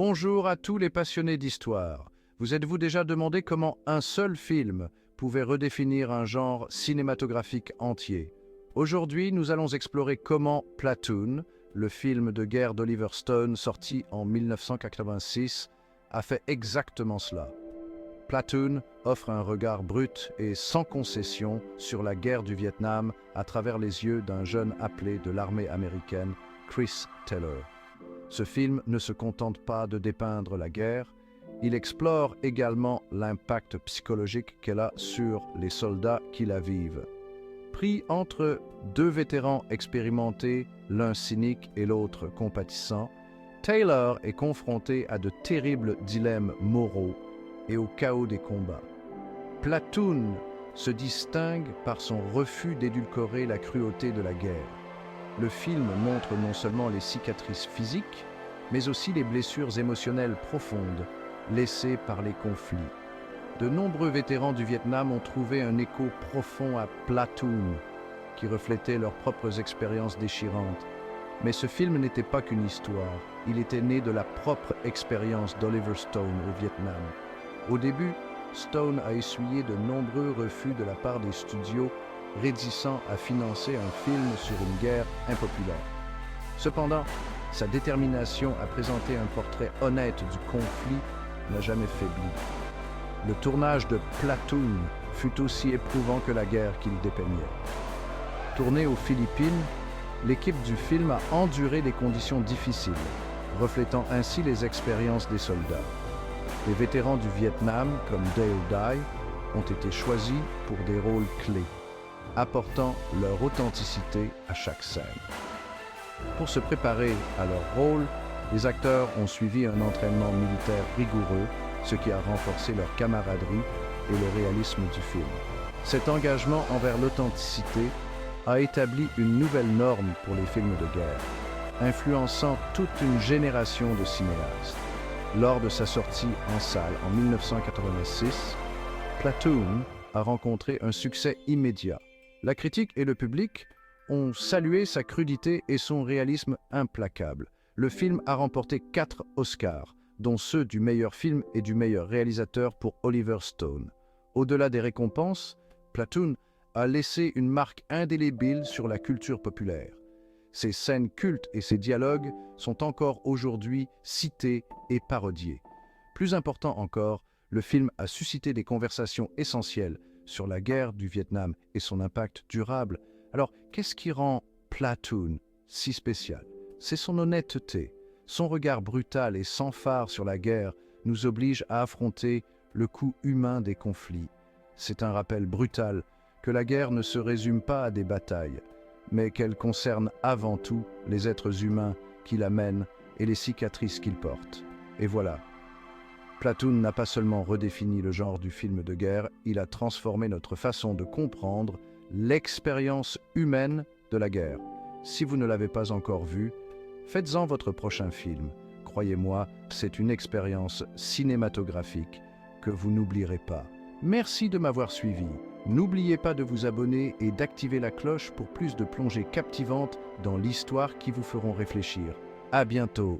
Bonjour à tous les passionnés d'histoire. Vous êtes-vous déjà demandé comment un seul film pouvait redéfinir un genre cinématographique entier? Aujourd'hui, nous allons explorer comment Platoon, le film de guerre d'Oliver Stone sorti en 1986, a fait exactement cela. Platoon offre un regard brut et sans concession sur la guerre du Vietnam à travers les yeux d'un jeune appelé de l'armée américaine, Chris Taylor. Ce film ne se contente pas de dépeindre la guerre, il explore également l'impact psychologique qu'elle a sur les soldats qui la vivent. Pris entre deux vétérans expérimentés, l'un cynique et l'autre compatissant, Taylor est confronté à de terribles dilemmes moraux et au chaos des combats. Platoon se distingue par son refus d'édulcorer la cruauté de la guerre. Le film montre non seulement les cicatrices physiques, mais aussi les blessures émotionnelles profondes laissées par les conflits. De nombreux vétérans du Vietnam ont trouvé un écho profond à Platoon, qui reflétait leurs propres expériences déchirantes. Mais ce film n'était pas qu'une histoire, il était né de la propre expérience d'Oliver Stone au Vietnam. Au début, Stone a essuyé de nombreux refus de la part des studios réticents à financer un film sur une guerre impopulaire. Cependant, sa détermination à présenter un portrait honnête du conflit n'a jamais faibli. Le tournage de Platoon fut aussi éprouvant que la guerre qu'il dépeignait. Tourné aux Philippines, l'équipe du film a enduré des conditions difficiles, reflétant ainsi les expériences des soldats. Les vétérans du Vietnam, comme Dale Dye, ont été choisis pour des rôles clés, apportant leur authenticité à chaque scène. Pour se préparer à leur rôle, les acteurs ont suivi un entraînement militaire rigoureux, ce qui a renforcé leur camaraderie et le réalisme du film. Cet engagement envers l'authenticité a établi une nouvelle norme pour les films de guerre, influençant toute une génération de cinéastes. Lors de sa sortie en salle en 1986, Platoon a rencontré un succès immédiat. La critique et le public ont salué sa crudité et son réalisme implacable. Le film a remporté 4 Oscars, dont ceux du meilleur film et du meilleur réalisateur pour Oliver Stone. Au-delà des récompenses, Platoon a laissé une marque indélébile sur la culture populaire. Ses scènes cultes et ses dialogues sont encore aujourd'hui cités et parodiés. Plus important encore, le film a suscité des conversations essentielles sur la guerre du Vietnam et son impact durable. Alors, qu'est-ce qui rend Platoon si spécial? C'est son honnêteté. Son regard brutal et sans phare sur la guerre nous oblige à affronter le coût humain des conflits. C'est un rappel brutal que la guerre ne se résume pas à des batailles, mais qu'elle concerne avant tout les êtres humains qui la mènent et les cicatrices qu'ils portent. Et voilà. Platoon n'a pas seulement redéfini le genre du film de guerre, il a transformé notre façon de comprendre l'expérience humaine de la guerre. Si vous ne l'avez pas encore vu, faites-en votre prochain film. Croyez-moi, c'est une expérience cinématographique que vous n'oublierez pas. Merci de m'avoir suivi. N'oubliez pas de vous abonner et d'activer la cloche pour plus de plongées captivantes dans l'histoire qui vous feront réfléchir. À bientôt.